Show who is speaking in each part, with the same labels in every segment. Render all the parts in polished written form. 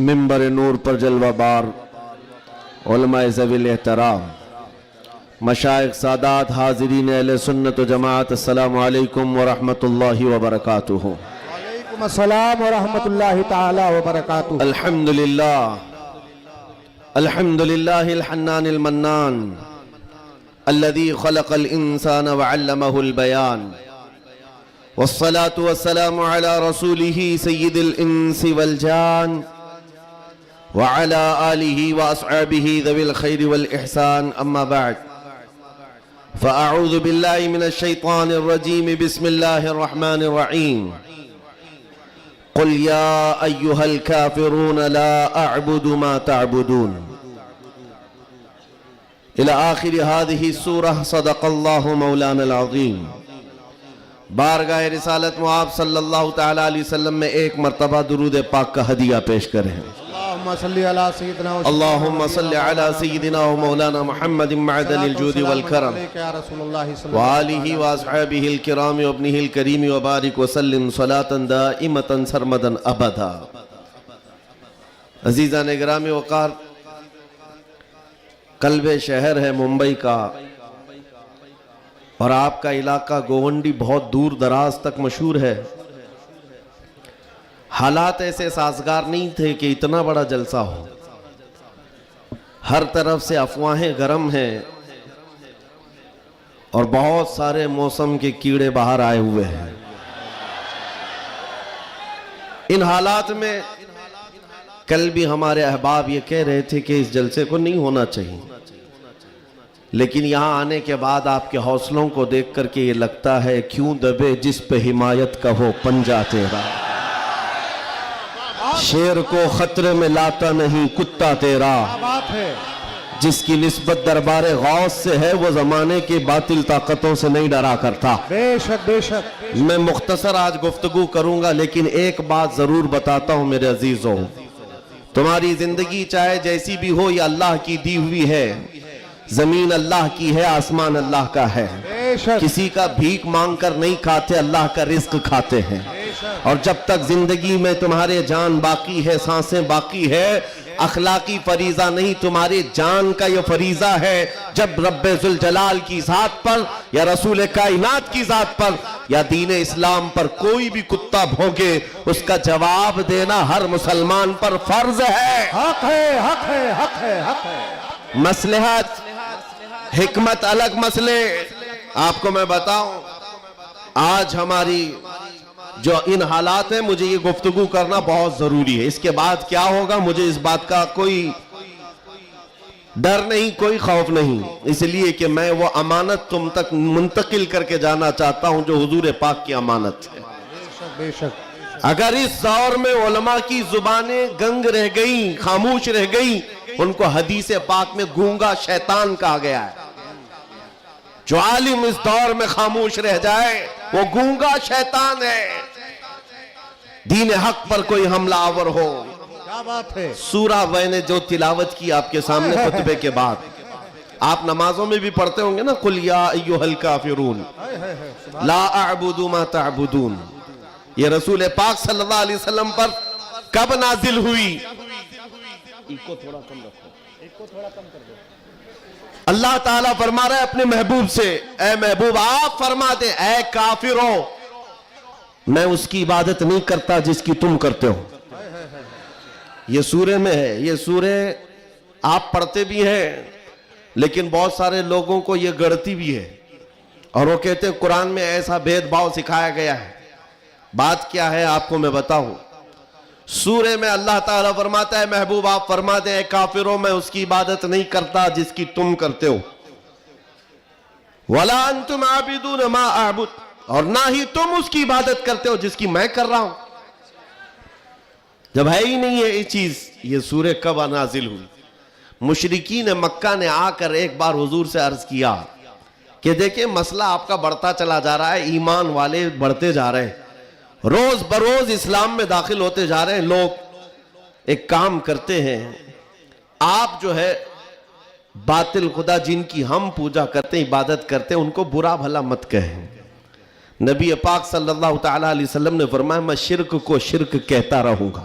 Speaker 1: منبر نور پر جلوہ بار علماء ذویل احترام مشائخ سادات حاضرین اہل سنت و جماعت السلام علیکم ورحمۃ اللہ وبرکاتہ۔
Speaker 2: وعلیکم السلام ورحمۃ اللہ تعالی وبرکاتہ۔
Speaker 1: الحمدللہ الحنان المنان الذي خلق الانسان وعلمه البيان والصلاة والسلام على رسوله سيد الانس والجان وعلى آله واصحابه ذوي الخير والاحسان اما بعد فاعوذ بالله من الشيطان الرجيم بسم الله الرحمن الرحيم قل يا ايها الكافرون لا اعبد ما تعبدون الى آخر هذه السورة صدق الله مولانا العظیم۔ بارگاہ رسالت میں آپ صلی اللہ تعالی علیہ وسلم میں ایک مرتبہ درود پاک کا ہدیہ پیش کریں۔
Speaker 2: اللہم صلی علی سیدنا
Speaker 1: اللہم صلی علی سیدنا و مولانا محمد معدن الجود والکرم وآلہ واصحابہ الکرام وابنہ الکریم وبارک وسلم صلاة دائمتا سرمدا ابدا۔ عزیزان گرامی وقار، قلب شہر ہے ممبئی کا اور آپ کا علاقہ گوونڈی بہت دور دراز تک مشہور ہے۔ حالات ایسے سازگار نہیں تھے کہ اتنا بڑا جلسہ ہو، ہر طرف سے افواہیں گرم ہیں اور بہت سارے موسم کے کیڑے باہر آئے ہوئے ہیں۔ ان حالات میں کل بھی ہمارے احباب یہ کہہ رہے تھے کہ اس جلسے کو نہیں ہونا چاہیے، لیکن یہاں آنے کے بعد آپ کے حوصلوں کو دیکھ کر کے یہ لگتا ہے کیوں دبے جس پہ حمایت کا ہو پنجہ تیرا، شیر کو خطرے میں لاتا نہیں کتا تیرا، جس کی نسبت دربار غوث سے ہے وہ زمانے کے باطل طاقتوں سے نہیں ڈرا کرتا۔
Speaker 2: بے شک بے شک۔
Speaker 1: میں مختصر آج گفتگو کروں گا، لیکن ایک بات ضرور بتاتا ہوں میرے عزیزوں، تمہاری زندگی چاہے جیسی بھی ہو یہ اللہ کی دی ہوئی ہے، زمین اللہ کی ہے، آسمان اللہ کا ہے، کسی کا بھیک مانگ کر نہیں کھاتے، اللہ کا رزق کھاتے ہیں۔ اور جب تک زندگی میں تمہارے جان باقی ہے، سانسیں باقی ہے، اخلاقی فریضہ نہیں، تمہارے جان کا یہ فریضہ ہے، جب رب ذوالجلال کی ذات پر یا رسول کائنات کی ذات پر یا دین اسلام پر کوئی بھی کتا بھونکے اس کا جواب دینا ہر مسلمان پر فرض ہے۔
Speaker 2: حق ہے حق ہے حق ہے حق ہے۔
Speaker 1: مصلحت حکمت الگ مسئلے، آپ کو میں بتاؤں آج ہماری جو ان حالات ہیں، مجھے یہ گفتگو کرنا بہت ضروری ہے۔ اس کے بعد کیا ہوگا مجھے اس بات کا کوئی ڈر نہیں، کوئی خوف نہیں، اس لیے کہ میں وہ امانت تم تک منتقل کر کے جانا چاہتا ہوں جو حضور پاک کی امانت ہے۔
Speaker 2: بے شک۔
Speaker 1: اگر اس دور میں علماء کی زبانیں گنگ رہ گئیں، خاموش رہ گئیں، ان کو حدیث پاک میں گونگا شیطان کہا گیا ہے۔ جو عالم اس دور میں خاموش رہ جائے وہ گونگا شیطان ہے۔ دین حق پر کوئی حملہ آور ہو،
Speaker 2: کیا بات ہے۔
Speaker 1: سورہ میں نے جو تلاوت کی آپ کے سامنے خطبے کے بعد، آپ نمازوں میں بھی پڑھتے ہوں گے نا، قل یا ایھا الکافرون لا اعبد ما تعبدون، یہ رسول پاک صلی اللہ علیہ وسلم پر کب نازل ہوئی؟ اللہ تعالیٰ فرما رہا ہے اپنے محبوب سے، اے محبوب آپ فرما دیں اے کافروں میں اس کی عبادت نہیں کرتا جس کی تم کرتے ہو۔ یہ سورہ میں ہے، یہ سورہ آپ پڑھتے بھی ہیں لیکن بہت سارے لوگوں کو یہ گڑتی بھی ہے اور وہ کہتے ہیں قرآن میں ایسا بھید بھاؤ سکھایا گیا ہے۔ بات کیا ہے آپ کو میں بتاؤں، سورہ میں اللہ تعالیٰ فرماتا ہے محبوب آپ فرما دیں اے کافروں میں اس کی عبادت نہیں کرتا جس کی تم کرتے ہو، وَلَا أَنْتُمْ عَابِدُونَ مَا أَعْبُدُ، اور نہ ہی تم اس کی عبادت کرتے ہو جس کی میں کر رہا ہوں۔ جب ہے ہی نہیں ہے یہ چیز، یہ سورہ کب نازل ہوئی؟ مشرکین مکہ نے آ کر ایک بار حضور سے عرض کیا کہ دیکھیں مسئلہ آپ کا بڑھتا چلا جا رہا ہے، ایمان والے بڑھتے جا رہے ہیں، روز بروز اسلام میں داخل ہوتے جا رہے ہیں لوگ، ایک کام کرتے ہیں آپ جو ہے باطل خدا جن کی ہم پوجا کرتے ہیں عبادت کرتے ہیں ان کو برا بھلا مت کہیں۔ نبی پاک صلی اللہ تعالیٰ علیہ وسلم نے فرمایا میں شرک کو شرک کہتا رہوں گا،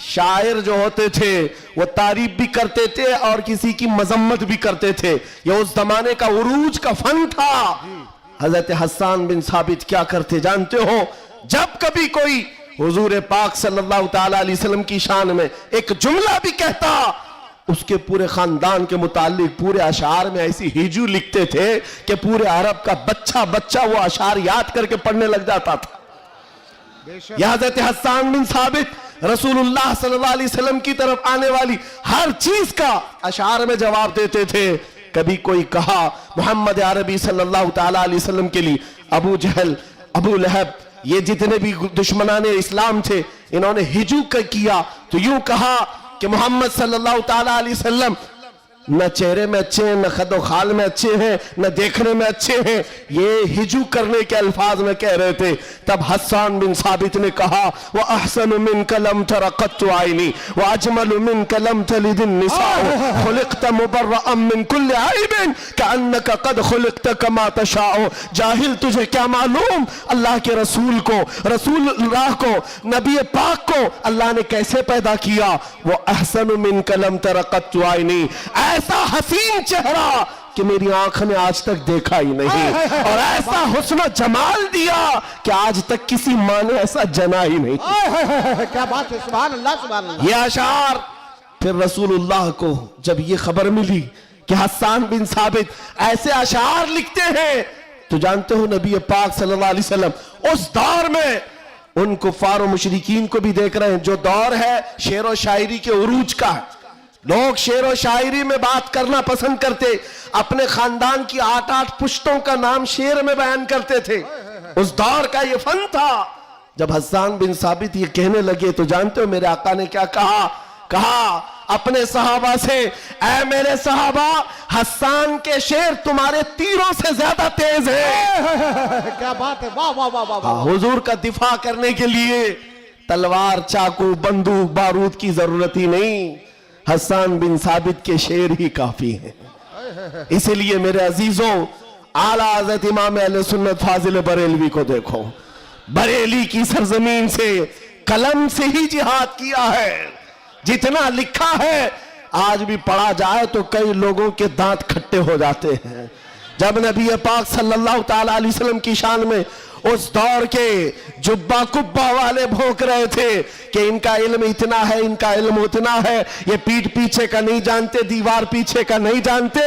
Speaker 1: شاعر جو ہوتے تھے وہ تعریف بھی کرتے تھے اور کسی کی مذمت بھی کرتے تھے. یہ اس زمانے کا عروج کا فن تھا. حضرت حسان بن ثابت کیا کرتے جانتے ہو؟ جب کبھی کوئی حضور پاک صلی اللہ تعالی علیہ وسلم کی شان میں ایک جملہ بھی کہتا، اس کے پورے خاندان کے متعلق پورے اشعار میں ایسی ہجو لکھتے تھے کہ پورے عرب کا بچہ وہ اشعار یاد کر کے پڑھنے لگ جاتا تھا. یہ حضرت حسان بن ثابت رسول اللہ صلی اللہ علیہ وسلم کی طرف آنے والی ہر چیز کا اشعار میں جواب دیتے تھے. کبھی کوئی کہا محمد عربی صلی اللہ تعالی علیہ وسلم کے لیے ابو جہل، ابو لہب، یہ جتنے بھی دشمنان اسلام تھے، انہوں نے ہجو کیا تو یوں کہا کہ محمد صلی اللہ تعالی علیہ وسلم نہ چہرے میں اچھے ہیں، نہ خد و خال میں اچھے ہیں، نہ دیکھنے میں اچھے ہیں. یہ ہجو کرنے کے الفاظ میں کہہ رہے تھے. تب حسان بن ثابت نے کہا وَأَحْسَنُ مِنْكَ لَمْ تَرَ قَطُّ عَيْنِي وَأَجْمَلُ مِنْكَ لَمْ تَلِدِ النِّسَاءُ خُلِقْتَ مُبَرَّأً مِنْ كُلِّ عَيْبٍ كَأَنَّكَ قَدْ خُلِقْتَ كَمَا تَشَاءُ. جاہل تجھے کیا معلوم اللہ کے رسول کو، رسول اللہ کو، نبی پاک کو اللہ نے کیسے پیدا کیا. وَأَحْسَنُ مِنْكَ لَمْ تَرَ قَطُّ عَيْنِي، ایسا حسین چہرہ کہ میری آنکھ نے آج تک دیکھا ہی نہیں، اور ایسا حسن و جمال دیا کہ آج تک کسی ماں نے ایسا جنا ہی نہیں.
Speaker 2: کیا بات ہے، سبحان اللہ سبحان اللہ.
Speaker 1: یہ اشعار پھر رسول اللہ کو جب یہ خبر ملی کہ حسان بن ثابت ایسے اشعار لکھتے ہیں، تو جانتے ہو نبی پاک صلی اللہ علیہ وسلم اس دور میں ان کفار و مشرکین کو بھی دیکھ رہے ہیں. جو دور ہے شعر و شاعری کے عروج کا ہے، لوگ شعر و شاعری میں بات کرنا پسند کرتے، اپنے خاندان کی 8 پشتوں کا نام شعر میں بیان کرتے تھے. اس دور کا یہ فن تھا. جب حسان بن ثابت یہ کہنے لگے تو جانتے ہو میرے آقا نے کیا کہا اپنے صحابہ سے، اے میرے صحابہ، حسان کے شعر تمہارے تیروں سے زیادہ تیز ہیں.
Speaker 2: کیا بات ہے، واہ واہ واہ واہ.
Speaker 1: حضور کا دفاع کرنے کے لیے تلوار، چاقو، بندوق، بارود کی ضرورت ہی نہیں، حسان بن ثابت کے شعر ہی کافی ہیں. اسی لیے میرے عزیزوں، اعلیٰ حضرت امام اہل سنت فاضل بریلوی کو دیکھو، بریلی کی سرزمین سے قلم سے ہی جہاد کیا ہے. جتنا لکھا ہے آج بھی پڑھا جائے تو کئی لوگوں کے دانت کھٹے ہو جاتے ہیں. جب نبی پاک صلی اللہ تعالی علیہ وسلم کی شان میں اس دور کے جبہ کبہ والے بھونک رہے تھے کہ ان کا علم اتنا ہے، ان کا علم اتنا ہے، یہ پیٹ پیچھے کا نہیں جانتے، دیوار پیچھے کا نہیں جانتے.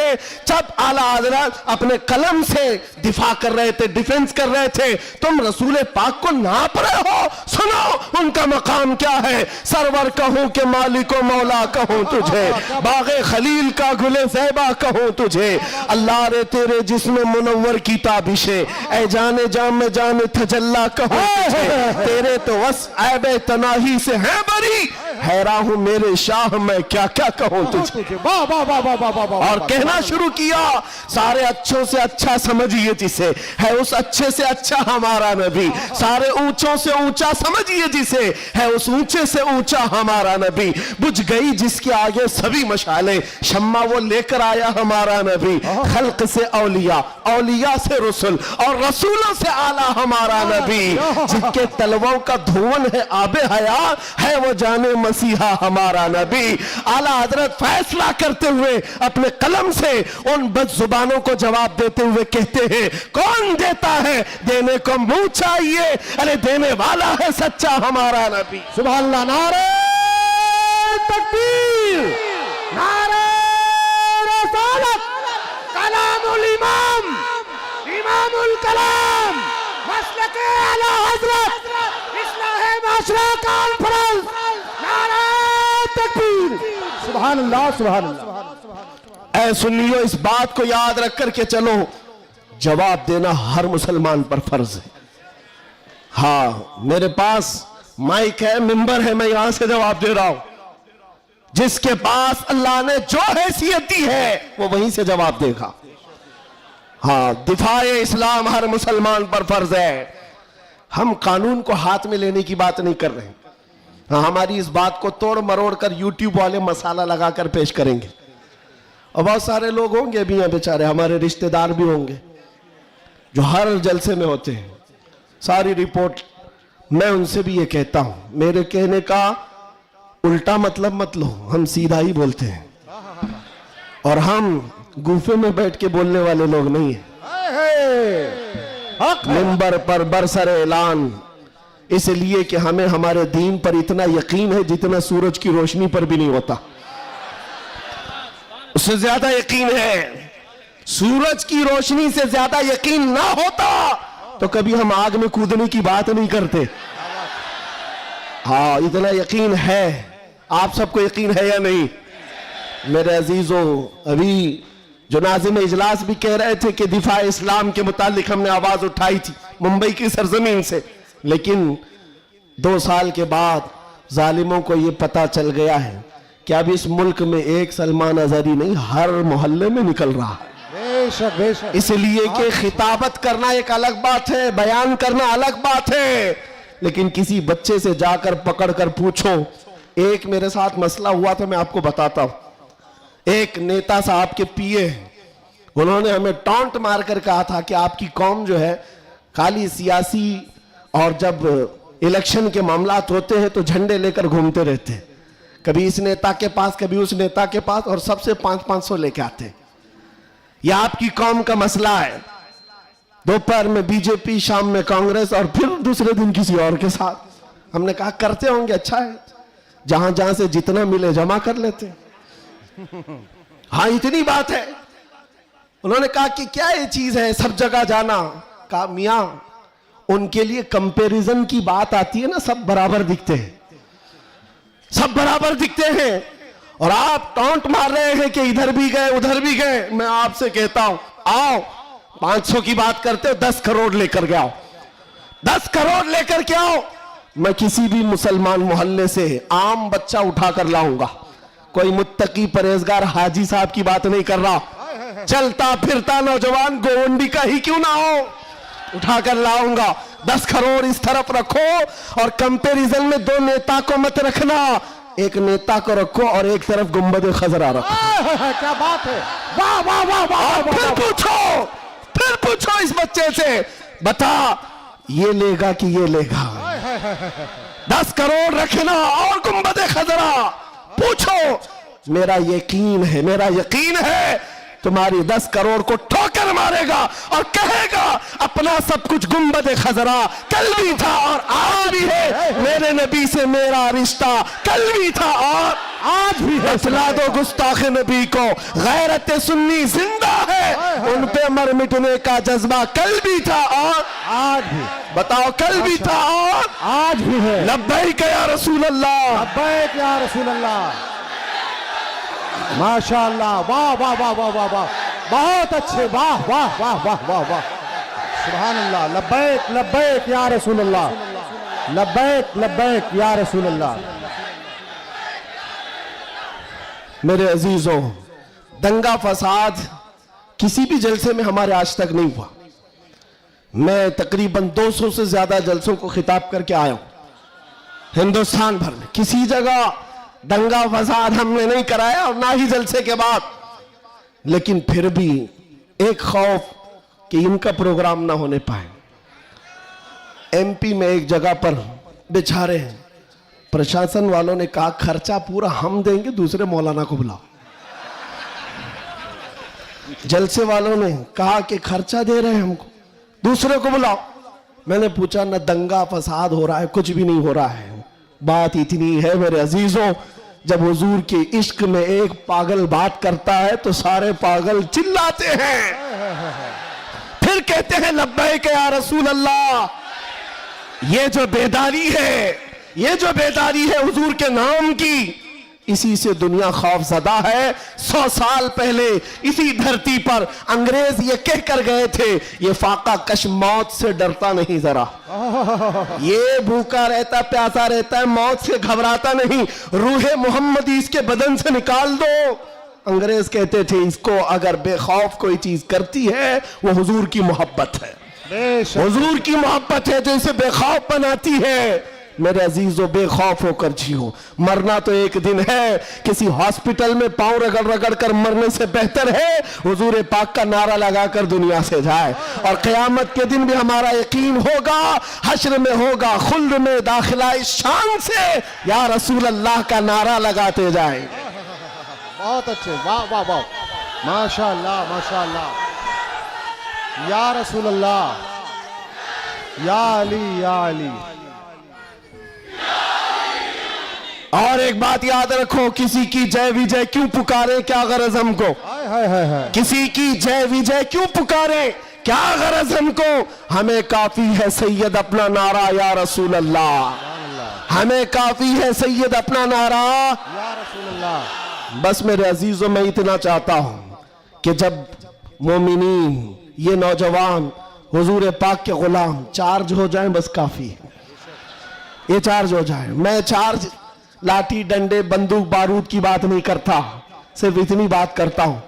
Speaker 1: جب اعلیٰ حضرت اپنے قلم سے دفاع کر رہے تھے، ڈیفنس کر رہے تھے، تم رسول پاک کو ناپ رہے ہو. سنو ان کا مقام کیا ہے. سرور کہوں کہ مالک و مولا کہوں تجھے، باغ خلیل کا گل زیبا کہوں تجھے، اللہ رے تیرے جسم منور کی تابشیں، اے جانے جام میں جان تجلا کہوں تجھے، تیرے تو وصف عیب تناہی سے ہیں بری، حیران ہوں میرے شاہ میں کیا کیا کہوں تجھے. اور کہنا شروع کیا سارے اچھوں سے اچھا سمجھیے جسے، ہے اس اچھے سے اچھا ہمارا نبی. سارے اونچوں سے اونچا سمجھیے جسے، ہے اس اونچے سے اونچا ہمارا نبی. بجھ گئی جس کے آگے سبھی مشعلیں، شمع وہ لے کر آیا ہمارا نبی. خلق سے اولیاء، اولیاء سے رسول، اور رسولوں سے اعلیٰ ہمارا نبی. جن کے تلووں کا دھون ہے آب حیات، ہے وہ جانے مسیحا ہمارا نبی. اعلیٰ حضرت فیصلہ کرتے ہوئے اپنے قلم سے ان بد زبانوں کو جواب دیتے ہوئے کہتے ہیں، کون دیتا ہے دینے کو منہ چاہیے، ارے دینے والا ہے سچا ہمارا نبی.
Speaker 2: سبحان اللہ. نعرہ تکبیر، نعرہ رسالت، کلام الامام، امام الکلام، مسلک اعلیٰ حضرت، اصلاح معاشرہ کانفرنس. نعرہ تکبیر. سبحان اللہ سبحان اللہ.
Speaker 1: اے سنیو، اس بات کو یاد رکھ کر کے چلو، جواب دینا ہر مسلمان پر فرض ہے. ہاں میرے پاس مائک ہے، ممبر ہے، میں یہاں سے جواب دے رہا ہوں. جس کے پاس اللہ نے جو حیثیت دی ہے وہ وہیں سے جواب دے گا. ہاں دفاع اسلام ہر مسلمان پر فرض ہے. ہم قانون کو ہاتھ میں لینے کی بات نہیں کر رہے ہیں. ہماری اس بات کو توڑ مروڑ کر یوٹیوب والے مسالہ لگا کر پیش کریں گے، اور بہت سارے لوگ ہوں گے بھی ہیں بیچارے، ہمارے رشتہ دار بھی ہوں گے جو ہر جلسے میں ہوتے ہیں. ساری رپورٹ میں ان سے بھی یہ کہتا ہوں، میرے کہنے کا الٹا مطلب مت لو, ہم سیدھا ہی بولتے ہیں, اور ہم گوفے میں بیٹھ کے بولنے والے لوگ نہیں ہیں. منبر پر برسر اعلان, اس لیے کہ ہمیں ہمارے دین پر اتنا یقین ہے جتنا سورج کی روشنی پر بھی نہیں ہوتا, اس سے زیادہ یقین ہے. سورج کی روشنی سے زیادہ یقین نہ ہوتا تو کبھی ہم آگ میں کودنے کی بات نہیں کرتے. ہاں اتنا یقین ہے. آپ سب کو یقین ہے یا نہیں؟ میرے عزیزو, ابھی جو ناظم اجلاس بھی کہہ رہے تھے کہ دفاع اسلام کے متعلق ہم نے آواز اٹھائی تھی ممبئی کی سرزمین سے, لیکن 2 سال کے بعد ظالموں کو یہ پتا چل گیا ہے کہ اب اس ملک میں ایک سلمان اظہری نہیں, ہر محلے میں نکل رہا ہے.
Speaker 2: بے شک بے شک.
Speaker 1: اس لیے کہ خطابت کرنا ایک الگ بات ہے, بیان کرنا الگ بات ہے, لیکن کسی بچے سے جا کر پکڑ کر پوچھو. ایک میرے ساتھ مسئلہ ہوا تھا, میں آپ کو بتاتا ہوں. ایک نیتا صاحب کے پیے, انہوں نے ہمیں ٹانٹ مار کر کہا تھا کہ آپ کی قوم جو ہے خالی سیاسی, اور جب الیکشن کے معاملات ہوتے ہیں تو جھنڈے لے کر گھومتے رہتے ہیں, کبھی اس نیتا کے پاس کبھی اس نیتا کے پاس, اور سب سے 500 لے کے آتے ہیں. یہ آپ کی قوم کا مسئلہ ہے. دوپہر میں بی جے پی, شام میں کانگریس, اور پھر دوسرے دن کسی اور کے ساتھ. ہم نے کہا کرتے ہوں گے, اچھا ہے, جہاں جہاں سے جتنا ملے جمع کر لیتے. ہاں اتنی بات ہے. انہوں نے کہا کہ کیا یہ چیز ہے سب جگہ جانا؟ کہا میاں ان کے لیے کمپیریزن کی بات آتی ہے نا, سب برابر دکھتے ہیں, سب برابر دکھتے ہیں, اور آپ ٹانٹ مار رہے ہیں کہ ادھر بھی گئے ادھر بھی گئے. میں آپ سے kehta ہوں, آؤ 500 کی بات کرتے ہو, 10 کروڑ لے کر کے آؤ, 10 کروڑ لے کر کے آؤ. میں کسی بھی مسلمان محلے سے عام بچہ اٹھا کر لاؤں گا, کوئی متقی پرہیزگار حاجی صاحب کی بات نہیں کر رہا, چلتا پھرتا نوجوان گونڈی کا ہی کیوں نہ ہو, اٹھا کر لاؤں گا. 10 کروڑ اس طرف رکھو, اور کمپیریزن میں 2 نیتا کو مت رکھنا, ایک نیتا کو رکھو اور ایک طرف گنبد خضرا رکھو.
Speaker 2: کیا بات ہے, واہ واہ واہ واہ.
Speaker 1: پھر پوچھو اس بچے سے, بتا یہ لے گا کہ یہ لے گا. 10 کروڑ رکھنا اور گنبد خضرا, پوچھو. میرا یقین ہے تمہاری 10 کروڑ کو ٹھوکر مارے گا اور کہے گا اپنا سب کچھ گنبد خضرا کل بھی تھا اور آج بھی ہے, میرے نبی سے میرا رشتہ کل بھی تھا اور آج بھی ہے. بتلا دو گستاخ نبی کو, غیرت سنی زندہ ہے, ان پہ مر مٹنے کا جذبہ کل بھی تھا اور
Speaker 2: آج بھی.
Speaker 1: بتاؤ کل بھی تھا اور
Speaker 2: آج بھی ہے.
Speaker 1: لبیک یا رسول اللہ,
Speaker 2: لبیک یا رسول اللہ. ماشاءاللہ, واہ واہ واہ واہ واہ واہ, بہت اچھے, واہ واہ واہ واہ واہ واہ, سبحان اللہ. لبیک لبیک یا رسول اللہ, لبیک لبیک یا رسول اللہ.
Speaker 1: میرے عزیزوں, دنگا فساد کسی بھی جلسے میں ہمارے آج تک نہیں ہوا. میں تقریباً 200 سے زیادہ جلسوں کو خطاب کر کے آیا ہوں ہندوستان بھر میں, کسی جگہ دنگا فساد ہم نے نہیں کرایا اور نہ ہی جلسے کے بعد. لیکن پھر بھی ایک خوف کہ ان کا پروگرام نہ ہونے پائے. ایم پی میں ایک جگہ پر بیچارے ہیں, پرشاسن والوں نے کہا خرچہ پورا ہم دیں گے, دوسرے مولانا کو بلاؤ. جلسے والوں نے کہا کہ خرچہ دے رہے ہیں ہم کو, دوسرے کو بلاؤ. میں نے پوچھا نہ دنگا فساد ہو رہا ہے, کچھ بھی نہیں ہو رہا ہے. بات اتنی ہے میرے عزیزوں, جب حضور کے عشق میں ایک پاگل بات کرتا ہے تو سارے پاگل چلاتے ہیں, پھر کہتے ہیں لبیک یا رسول اللہ. یہ جو بیداری ہے حضور کے نام کی, اسی سے دنیا خوف زدہ ہے. 100 سال پہلے اسی دھرتی پر انگریز یہ کہہ کر گئے تھے, یہ فاقہ کش موت سے ڈرتا نہیں ذرا, یہ بھوکا رہتا پیاسا رہتا ہے, موت سے گھبراتا نہیں, روح محمدی اس کے بدن سے نکال دو. انگریز کہتے تھے اس کو اگر بے خوف کوئی چیز کرتی ہے وہ حضور کی محبت ہے, حضور کی محبت ہے جو اسے بے خوف بناتی ہے. میرے عزیزوں بے خوف ہو کر جیو. مرنا تو ایک دن ہے. کسی ہاسپٹل میں پاؤں رگڑ رگڑ کر مرنے سے بہتر ہے حضور پاک کا نعرہ لگا کر دنیا سے جائے. اور قیامت کے دن بھی ہمارا یقین ہوگا, حشر میں ہوگا خلد میں داخلہ اس شان سے یا رسول اللہ کا نعرہ لگاتے جائیں.
Speaker 2: بہت اچھے, واہ واہ واہ, ماشاء اللہ ماشاء اللہ. یا رسول اللہ, یا علی یا علی.
Speaker 1: اور ایک بات یاد رکھو, کسی کی جے وجے کیوں پکارے, کیا غرض ہم کو؟
Speaker 2: ہائے ہائے ہائے ہائے.
Speaker 1: کسی کی جے وجے کیوں پکارے, کیا غرض ہم کو؟ ہمیں کافی ہے سید اپنا نعرہ یا رسول اللہ. ہمیں کافی ہے سید اپنا نعرہ
Speaker 2: یا رسول اللہ.
Speaker 1: بس میرے عزیزوں میں اتنا چاہتا ہوں کہ جب مومنین یہ نوجوان حضور پاک کے غلام چارج ہو جائیں بس کافی ہے. یہ چارج ہو جائیں. میں چارج لاٹھی ڈنڈے بندوق بارود کی بات نہیں کرتا, صرف اتنی بات کرتا ہوں.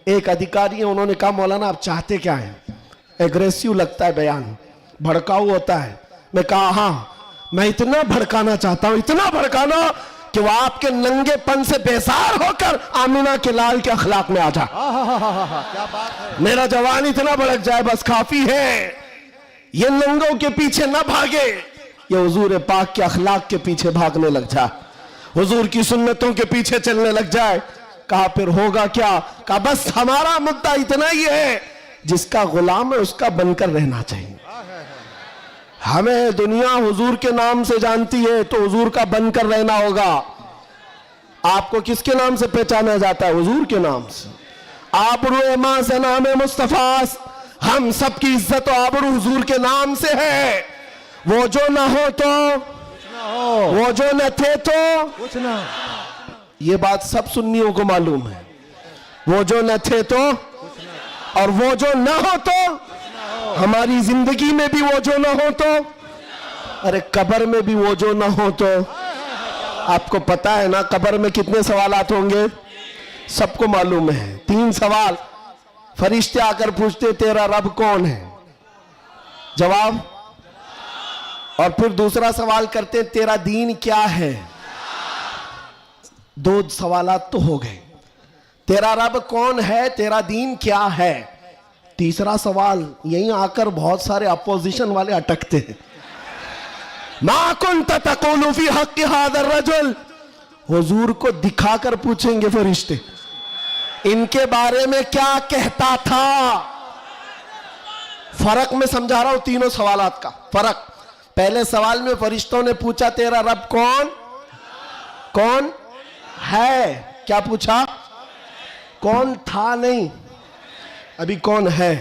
Speaker 1: ایک ادھیکاری ہیں, انہوں نے کہا مولانا آپ چاہتے کیا ہیں؟ ایگریسیو لگتا ہے بیان, بھڑکاؤ ہوتا ہے. میں کہا ہاں میں اتنا بھڑکانا چاہتا ہوں, اتنا بھڑکانا کہ وہ آپ کے ننگے پن سے بیزار ہو کر آمینہ کے لال کے اخلاق میں آ جائے.
Speaker 2: کیا بات ہے.
Speaker 1: میرا جوان اتنا بھڑک جائے بس کافی ہے. یہ ننگوں کے پیچھے نہ بھاگے, یہ حضور پاک کے اخلاق کے پیچھے بھاگنے لگ جائے, حضور کی سنتوں کے پیچھے چلنے لگ جائے. کہا پھر ہوگا کیا؟ کہا بس ہمارا مدعا اتنا ہی ہے, جس کا غلام ہے اس کا بن کر رہنا چاہیے. ہمیں دنیا حضور کے نام سے جانتی ہے تو حضور کا بن کر رہنا ہوگا. آپ کو کس کے نام سے پہچانا جاتا ہے؟ حضور کے نام سے. آبرو ماں سے نام مصطفیٰ, ہم سب کی عزت و آبرو حضور کے نام سے ہے. وہ جو نہ ہو تو, وہ جو نہ تھے تو
Speaker 2: کچھ نہ.
Speaker 1: یہ بات سب سنیوں کو معلوم ہے. وہ جو نہ تھے تو, اور وہ جو نہ ہو تو, ہماری زندگی میں بھی وہ جو نہ ہو تو, ارے قبر میں بھی وہ جو نہ ہو تو. آپ کو پتا ہے نا قبر میں کتنے سوالات ہوں گے؟ سب کو معلوم ہے. 3 سوال. فرشتے آ کر پوچھتے تیرا رب کون ہے؟ جواب. اور پھر دوسرا سوال کرتے تیرا دین کیا ہے؟ 2 سوالات تو ہو گئے. تیرا رب کون ہے, تیرا دین کیا ہے. تیسرا سوال یہیں آ کر بہت سارے اپوزیشن والے اٹکتے ہیں. ما کنت تقول فی حق هذا الرجل, حضور کو دکھا کر پوچھیں گے فرشتے ان کے بارے میں کیا کہتا تھا. فرق میں سمجھا رہا ہوں تینوں سوالات کا فرق. پہلے سوال میں فرشتوں نے پوچھا تیرا رب کون ہے, کیا پوچھا؟ کون تھا نہیں, ابھی کون ہے.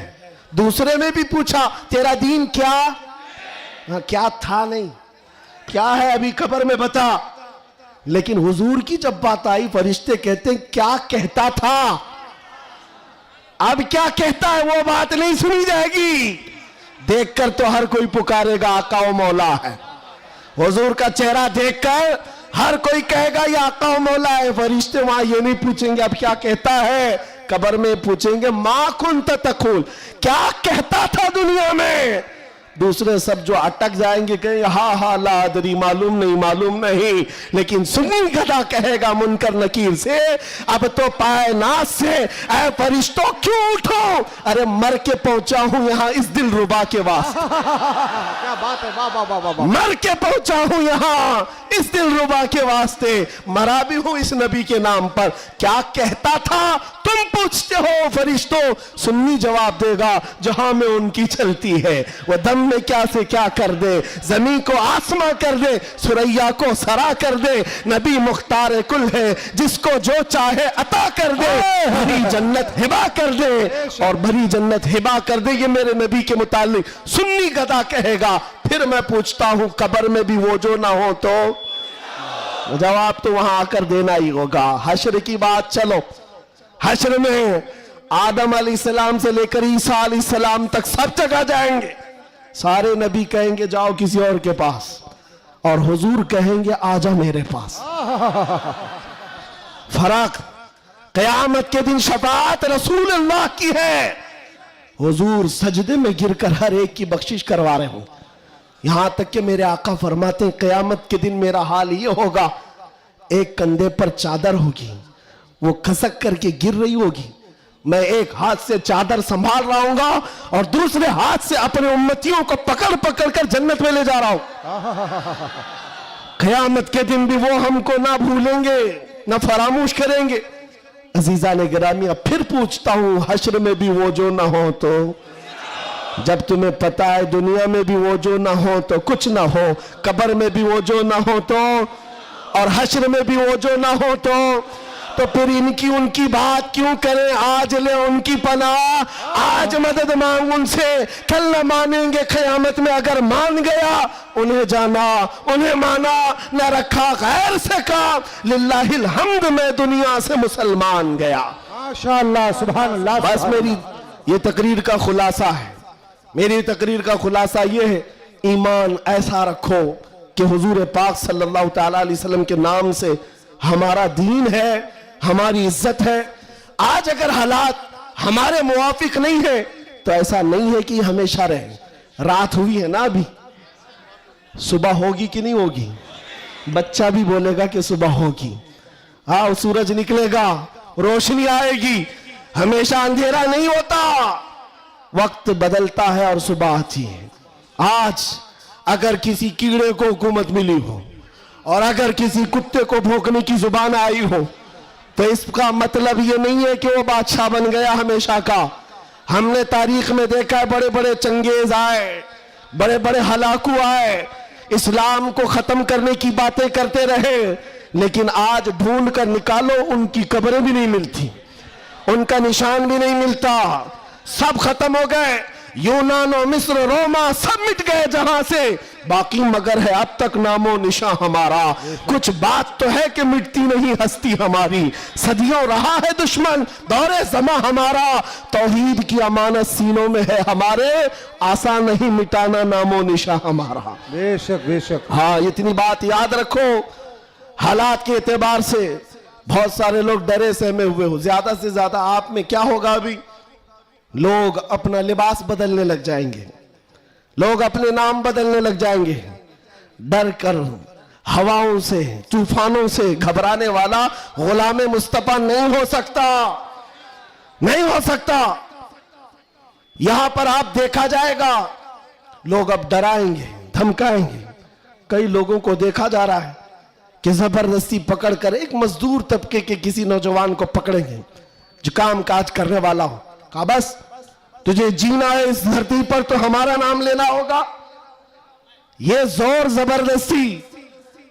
Speaker 1: دوسرے میں بھی پوچھا تیرا دین کیا تھا نہیں, کیا ہے ابھی قبر میں بتا. لیکن حضور کی جب بات آئی فرشتے کہتے ہیں کیا کہتا تھا. اب کیا کہتا ہے وہ بات نہیں سنی جائے گی. دیکھ کر تو ہر کوئی پکارے گا آقا و مولا ہے. حضور کا چہرہ دیکھ کر ہر کوئی کہے گا یہ آقا و مولا ہے. فرشتے وہاں یہ نہیں پوچھیں گے اب کیا کہتا ہے, قبر میں پوچھیں گے ما کنت تقول, کیا کہتا تھا دنیا میں. دوسرے سب جو اٹک جائیں گے کہیں ہاں لا ادری, معلوم نہیں. لیکن سنی گدھا کہے گا منکر نکیر سے اب تو پائے ناز سے اے فرشتوں کیوں اٹھو, ارے مر کے پہنچا ہوں یہاں اس دل ربا کے واسطے.
Speaker 2: کیا بات ہے, واہ واہ واہ واہ.
Speaker 1: مر کے پہنچا ہوں یہاں اس دل ربا کے واسطے, مرا بھی ہوں اس نبی کے نام پر. کیا کہتا تھا تم پوچھتے ہو فرشتوں, سنی جواب دے گا جہاں میں ان کی چلتی ہے. وہ دم میں کیا سے کیا کر دے, زمین کو آسماں کر دے, سریا کو سرا کر دے. نبی مختار کل ہے جس کو جو چاہے عطا کر دے, بھری جنت ہبا کر دے, اور بھری جنت ہبا کر دے. یہ میرے نبی کے متعلق سنی گدھا کہے گا. پھر میں پوچھتا ہوں قبر میں بھی وہ جو نہ ہو تو, جواب تو وہاں آ کر دینا ہی ہوگا. حشر کی بات چلو, حشر میں آدم علیہ السلام سے لے کر عیسیٰ علیہ السلام تک سب جگہ جائیں گے. سارے نبی کہیں گے جاؤ کسی اور کے پاس, اور حضور کہیں گے آجا میرے پاس. فرق قیامت کے دن شفاعت رسول اللہ کی ہے. حضور سجدے میں گر کر ہر ایک کی بخشش کروا رہے ہوں. یہاں تک کہ میرے آقا فرماتے ہیں قیامت کے دن میرا حال یہ ہوگا، ایک کندھے پر چادر ہوگی، وہ کھسک کر کے گر رہی ہوگی، میں ایک ہاتھ سے چادر سنبھال رہا ہوں گا اور دوسرے ہاتھ سے اپنے امتیوں کو پکڑ پکڑ کر جنت میں لے جا رہا ہوں۔ قیامت کے دن بھی وہ ہم کو نہ بھولیں گے نہ فراموش کریں گے۔ عزیزان گرامی، اب پھر پوچھتا ہوں، حشر میں بھی وہ جو نہ ہو تو؟ جب تمہیں پتا ہے دنیا میں بھی وہ جو نہ ہو تو کچھ نہ ہو، قبر میں بھی وہ جو نہ ہو تو، اور حشر میں بھی وہ جو نہ ہو تو پھر ان کی بات کیوں کریں؟ آج لے ان کی پناہ، آج مدد مانگ ان سے، کل نہ مانیں گے قیامت میں۔ اگر مان گیا انہیں جانا، انہیں مانا، نہ رکھا غیر سے کام، للہ الحمد میں دنیا سے مسلمان گیا۔
Speaker 2: ماشاءاللہ، سبحان اللہ۔
Speaker 1: بس میری یہ تقریر کا خلاصہ ہے، میری تقریر کا خلاصہ یہ ہے، ایمان ایسا رکھو کہ حضور پاک صلی اللہ تعالیٰ علیہ وسلم کے نام سے ہمارا دین ہے، ہماری عزت ہے۔ آج اگر حالات ہمارے موافق نہیں ہیں تو ایسا نہیں ہے کہ ہمیشہ رہیں۔ رات ہوئی ہے نا، ابھی صبح ہوگی کہ نہیں ہوگی؟ بچہ بھی بولے گا کہ صبح ہوگی، ہاں سورج نکلے گا، روشنی آئے گی، ہمیشہ اندھیرا نہیں ہوتا، وقت بدلتا ہے اور صبح آتی ہے۔ آج اگر کسی کیڑے کو حکومت ملی ہو اور اگر کسی کتے کو بھونکنے کی زبان آئی ہو تو اس کا مطلب یہ نہیں ہے کہ وہ بادشاہ بن گیا ہمیشہ کا۔ ہم نے تاریخ میں دیکھا ہے، بڑے بڑے چنگیز آئے، بڑے بڑے ہلاکو آئے، اسلام کو ختم کرنے کی باتیں کرتے رہے، لیکن آج ڈھونڈ کر نکالو ان کی قبریں بھی نہیں ملتی، ان کا نشان بھی نہیں ملتا، سب ختم ہو گئے۔ یونان و مصر، روما سب مٹ گئے جہاں سے، باقی مگر ہے اب تک نام و نشان ہمارا۔ کچھ بات تو ہے کہ مٹتی نہیں ہستی ہماری، صدیوں رہا ہے دشمن دور زماں ہمارا، توحید کی امانت سینوں میں ہے ہمارے، آسان نہیں مٹانا نام و نشان ہمارا۔
Speaker 2: بے شک بے شک۔
Speaker 1: ہاں اتنی بات یاد رکھو، حالات کے اعتبار سے بہت سارے لوگ ڈرے سہمے ہوئے ہو، زیادہ سے زیادہ آپ میں کیا ہوگا؟ ابھی لوگ اپنا لباس بدلنے لگ جائیں گے، لوگ اپنے نام بدلنے لگ جائیں گے، ڈر کر ہواؤں سے طوفانوں سے گھبرانے والا غلام مصطفیٰ نہیں ہو سکتا، نہیں ہو سکتا۔ یہاں پر آپ دیکھا جائے گا لوگ اب ڈرائیں گے، دھمکائیں گے۔ کئی لوگوں کو دیکھا جا رہا ہے کہ زبردستی پکڑ کر ایک مزدور طبقے کے کسی نوجوان کو پکڑیں گے جو کام کاج کرنے والا ہو، کہا بس تجھے جینا ہے اس دھرتی پر تو ہمارا نام لینا ہوگا۔ یہ زور زبردستی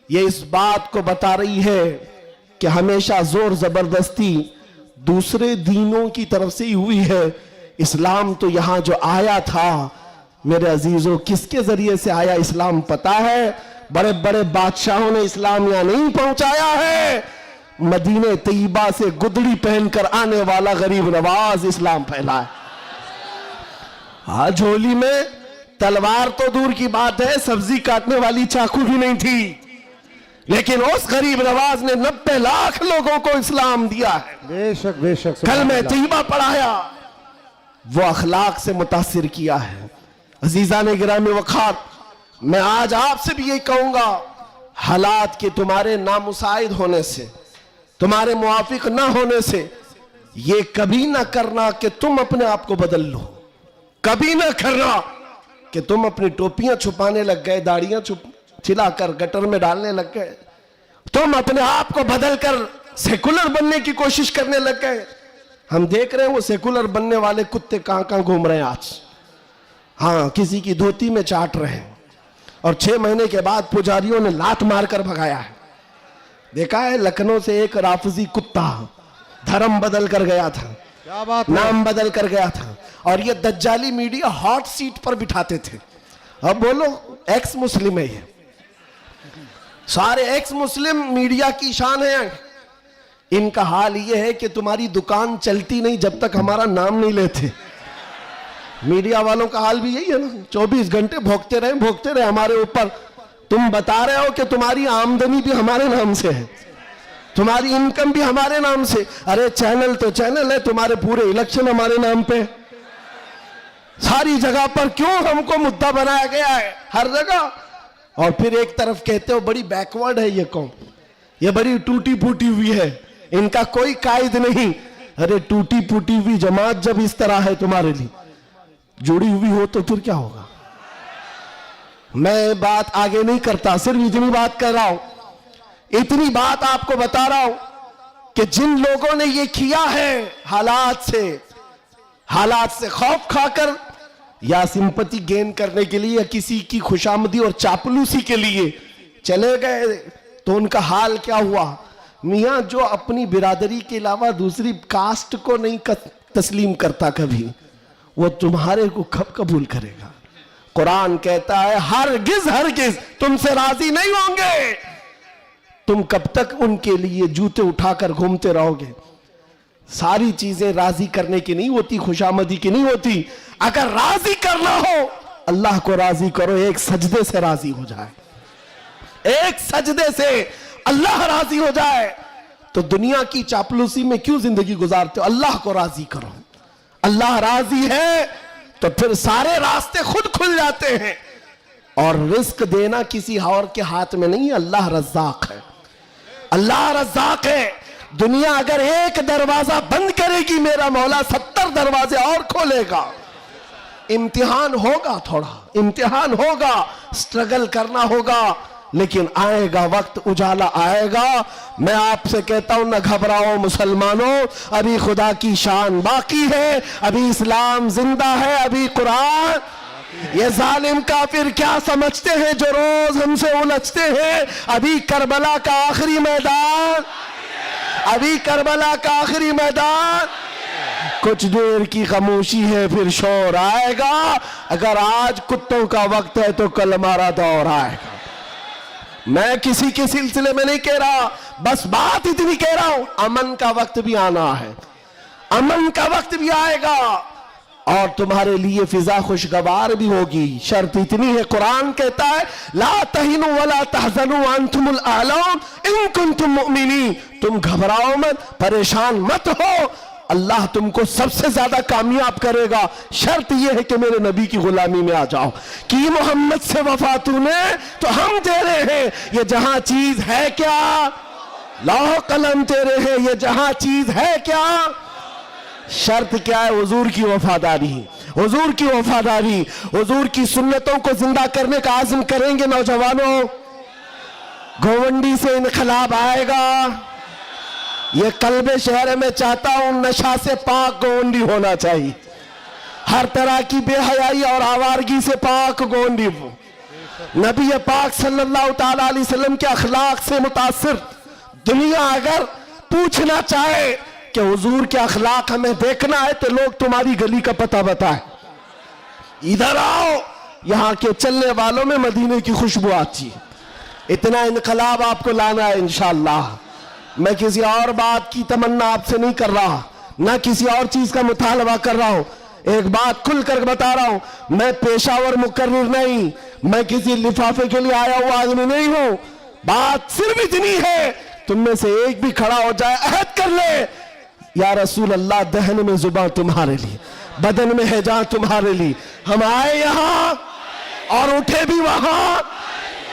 Speaker 1: یہ اس بات کو بتا رہی ہے کہ ہمیشہ زور زبردستی دوسرے دینوں کی طرف سے ہی ہوئی ہے۔ اسلام تو یہاں جو آیا تھا میرے عزیزوں، کس کے ذریعے سے آیا اسلام پتا ہے؟ بڑے بڑے بادشاہوں نے اسلام یہاں نہیں پہنچایا ہے، مدینہ طیبہ سے گدڑی پہن کر آنے والا غریب نواز اسلام پھیلا ہے۔ ہاں جھولی میں تلوار تو دور کی بات ہے، سبزی کاٹنے والی چاقو بھی نہیں تھی، لیکن اس غریب نواز نے 90 لاکھ لوگوں کو اسلام دیا ہے،
Speaker 2: بے شک بے شک۔
Speaker 1: کلمہ طیبہ پڑھایا، وہ اخلاق سے متاثر کیا ہے۔ عزیزان گرامی وقار، میں آج آپ سے بھی یہی کہوں گا، حالات کے تمہارے نامساعد ہونے سے، تمہارے موافق نہ ہونے سے یہ کبھی نہ کرنا کہ تم اپنے آپ کو بدل لو، کبھی نہ کرنا کہ تم اپنی ٹوپیاں چھپانے لگ گئے، داڑیاں چھلا کر گٹر میں ڈالنے لگ گئے، تم اپنے آپ کو بدل کر سیکولر بننے کی کوشش کرنے لگ گئے۔ ہم دیکھ رہے ہیں وہ سیکولر بننے والے کتے کہاں کہاں گھوم رہے ہیں آج، ہاں کسی کی دھوتی میں چاٹ رہے ہیں، اور 6 مہینے کے بعد پجاریوں نے لات مار کر بھگایا ہے۔ دیکھا ہے لکھنؤ سے ایک رافضی کتا دھرم بدل کر گیا تھا،
Speaker 2: کیا بات ہے؟
Speaker 1: نام بدل کر گیا تھا، اور یہ دجالی میڈیا ہاٹ سیٹ پر بٹھاتے تھے۔ اب بولو ایکس مسلم ہے، یہ سارے ایکس مسلم میڈیا کی شان ہے۔ ان کا حال یہ ہے کہ تمہاری دکان چلتی نہیں جب تک ہمارا نام نہیں لیتے۔ میڈیا والوں کا حال بھی یہی ہے نا، 24 گھنٹے بھوکتے رہے ہمارے اوپر۔ تم بتا رہے ہو کہ تمہاری آمدنی بھی ہمارے نام سے ہے، تمہاری انکم بھی ہمارے نام سے۔ ارے چینل تو چینل ہے، تمہارے پورے الیکشن ہمارے نام پہ، ساری جگہ پر کیوں ہم کو مدعا بنایا گیا ہے ہر جگہ؟ اور پھر ایک طرف کہتے ہو بڑی بیکورڈ ہے یہ قوم، یہ بڑی ٹوٹی پھوٹی ہوئی ہے، ان کا کوئی قائد نہیں۔ ارے ٹوٹی پھوٹی ہوئی جماعت جب اس طرح ہے تمہارے لیے، جڑی ہوئی ہو تو پھر کیا ہوگا؟ میں بات آگے نہیں کرتا، صرف اتنی بات کر رہا ہوں، اتنی بات آپ کو بتا رہا ہوں کہ جن لوگوں نے یہ کیا ہے حالات سے خوف کھا کر یا سمپتی گین کرنے کے لیے یا کسی کی خوشامدی اور چاپلوسی کے لیے چلے گئے، تو ان کا حال کیا ہوا؟ میاں جو اپنی برادری کے علاوہ دوسری کاسٹ کو نہیں تسلیم کرتا کبھی، وہ تمہارے کو کب قبول کرے گا؟ قرآن کہتا ہے ہرگز تم سے راضی نہیں ہوں گے۔ تم کب تک ان کے لیے جوتے اٹھا کر گھومتے رہو گے؟ ساری چیزیں راضی کرنے کی نہیں ہوتی، خوشامدی کی نہیں ہوتی۔ اگر راضی کرنا ہو اللہ کو راضی کرو، ایک سجدے سے راضی ہو جائے، ایک سجدے سے اللہ راضی ہو جائے۔ تو دنیا کی چاپلوسی میں کیوں زندگی گزارتے ہو؟ اللہ کو راضی کرو، اللہ راضی ہے تو پھر سارے راستے خود کھل جاتے ہیں۔ اور رزق دینا کسی اور کے ہاتھ میں نہیں، اللہ رزاق ہے، اللہ رزاق ہے۔ دنیا اگر ایک دروازہ بند کرے گی میرا مولا 70 دروازے اور کھولے گا۔ امتحان ہوگا، تھوڑا امتحان ہوگا، سٹرگل کرنا ہوگا، لیکن آئے گا وقت، اجالا آئے گا۔ میں آپ سے کہتا ہوں نہ گھبراؤ مسلمانوں، ابھی خدا کی شان باقی ہے، ابھی اسلام زندہ ہے، ابھی قرآن۔ یہ ظالم کافر کیا سمجھتے ہیں جو روز ہم سے الجھتے ہیں؟ ابھی کربلا کا آخری میدان، ابھی کربلا کا آخری میدان۔ کچھ دیر کی خاموشی ہے پھر شور آئے گا۔ اگر آج کتوں کا وقت ہے تو کل ہمارا دور آئے گا۔ میں کسی کے سلسلے میں نہیں کہہ رہا، بس بات اتنی کہہ رہا ہوں، امن کا وقت بھی آنا ہے، امن کا وقت بھی آئے گا اور تمہارے لیے فضا خوشگوار بھی ہوگی۔ شرط اتنی ہے، قرآن کہتا ہے لا تہنوا ولا تحزنوا وانتم الاعلون ان کنتم مؤمنین۔ تم گھبراؤ مت، پریشان مت ہو، اللہ تم کو سب سے زیادہ کامیاب کرے گا۔ شرط یہ ہے کہ میرے نبی کی غلامی میں آ جاؤ۔ کی محمد سے وفا تو نے تو ہم تیرے ہیں، یہ جہاں چیز ہے کیا؟ لوح قلم تیرے ہیں، یہ جہاں چیز ہے کیا؟ شرط کیا ہے؟ حضور کی وفاداری، حضور کی وفاداری، حضور کی سنتوں کو زندہ کرنے کا عزم کریں گے نوجوانوں۔ گھونڈی سے انقلاب آئے گا۔ یہ قلب شہر میں چاہتا ہوں نشہ سے پاک گونڈی ہونا چاہیے، ہر طرح کی بے حیائی اور آوارگی سے پاک گونڈی ہو۔ نبی پاک صلی اللہ تعالیٰ علیہ وسلم کے اخلاق سے متاثر دنیا اگر پوچھنا چاہے کہ حضور کے اخلاق ہمیں دیکھنا ہے تو لوگ تمہاری گلی کا پتہ بتائیں، ادھر آؤ، یہاں کے چلنے والوں میں مدینے کی خوشبو آتی ہے۔ اتنا انقلاب آپ کو لانا ہے انشاءاللہ۔ میں کسی اور بات کی تمنا آپ سے نہیں کر رہا، نہ کسی اور چیز کا مطالبہ کر رہا ہوں۔ ایک بات کھل کر بتا رہا ہوں، میں پیشہ ور مقرر نہیں، میں کسی لفافے کے لیے آیا ہوا آدمی نہیں ہوں۔ بات صرف اتنی ہے، تم میں سے ایک بھی کھڑا ہو جائے، عہد کر لے یا رسول اللہ دہن میں زباں تمہارے لیے، بدن میں ہے جان تمہارے لیے۔ ہم آئے یہاں اور اٹھے بھی وہاں،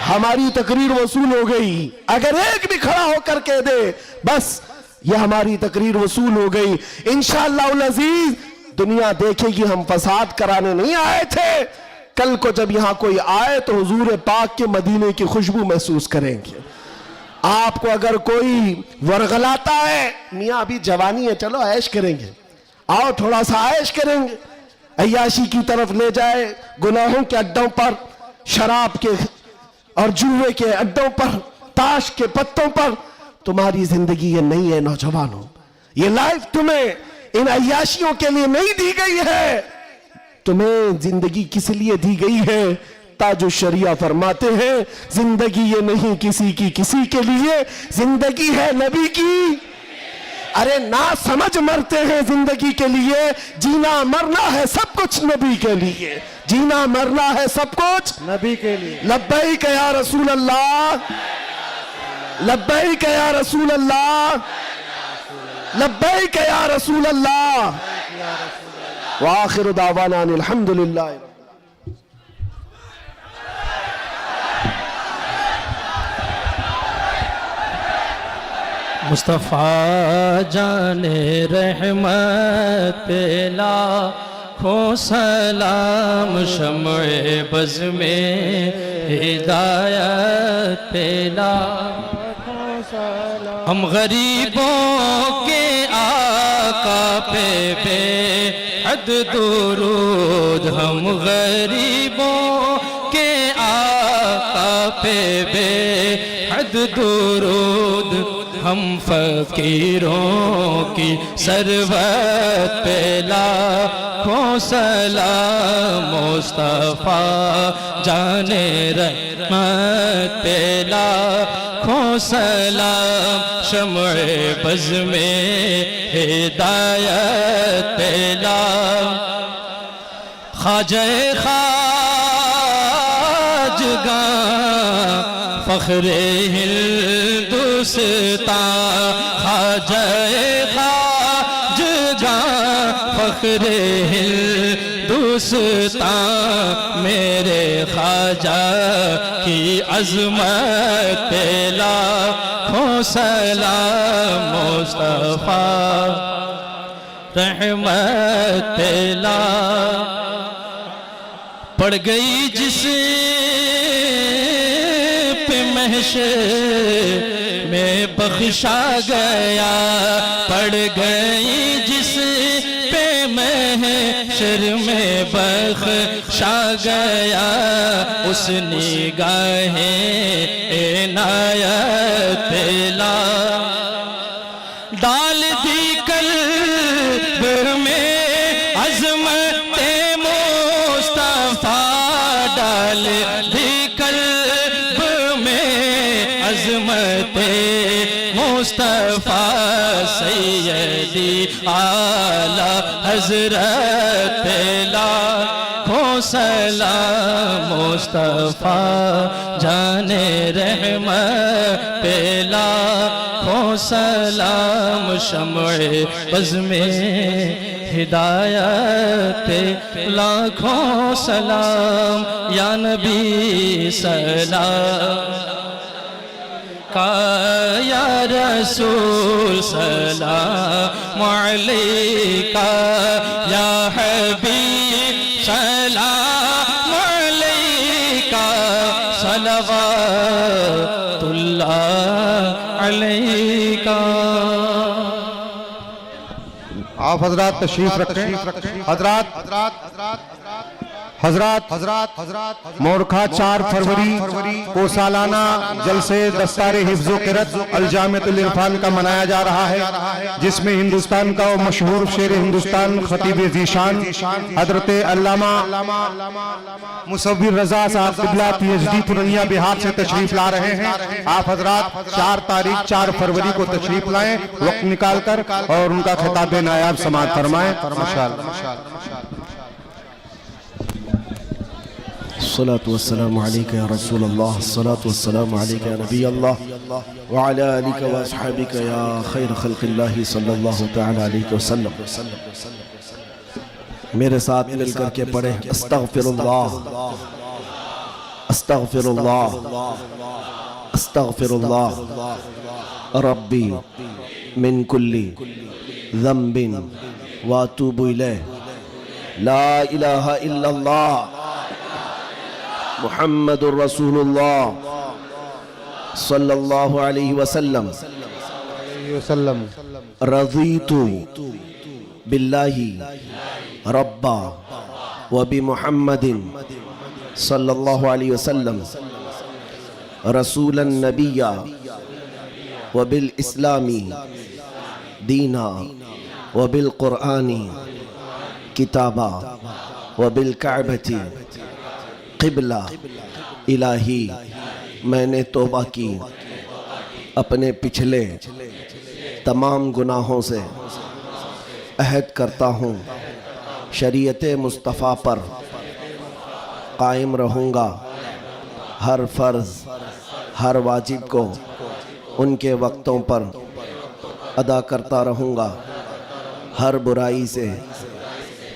Speaker 1: ہماری تقریر وصول ہو گئی۔ اگر ایک بھی کھڑا ہو کر کہہ دے بس یہ ہماری تقریر وصول ہو گئی، انشاءاللہ العزیز دنیا دیکھے گی ہم فساد کرانے نہیں آئے تھے۔ کل کو جب یہاں کوئی آئے تو حضور پاک کے مدینے کی خوشبو محسوس کریں گے۔ آپ کو اگر کوئی ورغلاتا ہے، میاں ابھی جوانی ہے چلو عیش کریں گے، آؤ تھوڑا سا عیش کریں گے، عیاشی کی طرف لے جائے، گناہوں کے اڈوں پر، شراب کے اور جوے کے اڈوں پر، تاش کے پتوں پر، تمہاری زندگی یہ نہیں ہے نوجوانوں۔ یہ لائف تمہیں ان عیاشیوں کے لیے نہیں دی گئی ہے، تمہیں زندگی کس لیے دی گئی ہے؟ تاج الشریعہ فرماتے ہیں زندگی یہ نہیں کسی کی کسی کے لیے، زندگی ہے نبی کی۔ ارے نا سمجھ مرتے ہیں زندگی کے لیے، جینا مرنا ہے سب کچھ نبی کے لیے، جینا مرنا ہے سب کچھ
Speaker 2: نبی کے لیے۔
Speaker 1: لبیک یا رسول اللہ، لبیک یا رسول اللہ، لبیک یا رسول اللہ۔ وآخر دعوانا ان الحمدللہ.
Speaker 3: مصطفیٰ جان رحمت پہ لاکھوں سلام، شمع بز میں ہدایت پہ لاکھوں سلام. ہم غریبوں کے آقا پہ بے حد درود، ہم غریبوں کے آقا پہ بے حد درود، ہم فقیروں کی ثروت پہ لاکھوں سلام. مصطفیٰ جان رحمت پہ لاکھوں سلام، شمع بز میں ہدایت پہ لاکھوں. خواجہ خواجگاں فخر ہندوستان، خواجہ خواجگاں فخر ہندوستان، میرے خواجہ کی عظمت پہ لاکھوں سلام. مصطفیٰ رحمت پہ لاکھوں. پڑ گئی جس محشر میں بخشا گیا، پڑ گئی جس پہ محشر میں بخشا گیا، اس نگاہ عنایت پہ ڈال دی قلب میں عظمت مصطفیٰ، ڈال دی قلب عظمت مصطفیٰ. سیدی اعلیٰ حضرت پہ لاکھوں سلام. مصطفیٰ جان رحمت پہ لاکھوں سلام، شمع بز میں ہدایت پہ لاکھوں سلام. یا نبی سلام کا، یا رسول سلام علیکہ، یا حبیب سلام علیکہ، صلوات اللہ علیکہ.
Speaker 2: آپ حضرات تشریف رکھیں. حضرات مورکھا 4 فروری کو سالانہ جلسے دستار حفظ و قرأت الجامعۃ العرفان کا منایا جا رہا ہے، جس میں ہندوستان کا مشہور شیر ہندوستان خطیب ذیشان حضرت علامہ مصور رضا صاحب قبلہ PhD پورنیہ بہار سے تشریف لا رہے ہیں. آپ حضرات 4 فروری کو تشریف لائیں، وقت نکال کر، اور ان کا خطاب نایاب سماعت فرمائیں. ماشاءاللہ.
Speaker 1: الصلاة والسلام عليك يا رسول الله، الصلاة والسلام عليك يا نبي الله، وعلى آلك وأصحابك يا خير خلق الله صلى الله تعالى عليه وسلم. میرے ساتھ مل کر کے پڑھیں استغفر اللہ، استغفر اللہ، استغفر اللہ ربی من كل ذنب واتوب الیہ، لا الہ الا اللہ محمد الرسول اللہ صلی اللہ علیہ وسلم. رضیت باللہ ربا وبمحمد صلی اللہ علیہ وسلم رسولا نبیا وبالاسلام دینا وبالقرآن کتابا وبالکعبۃ قبلہ. الہی میں نے توبہ کی اپنے پچھلے تمام گناہوں سے، عہد کرتا ہوں شریعت مصطفیٰ پر قائم رہوں گا، ہر فرض ہر واجب کو ان کے وقتوں پر ادا کرتا رہوں گا، ہر برائی سے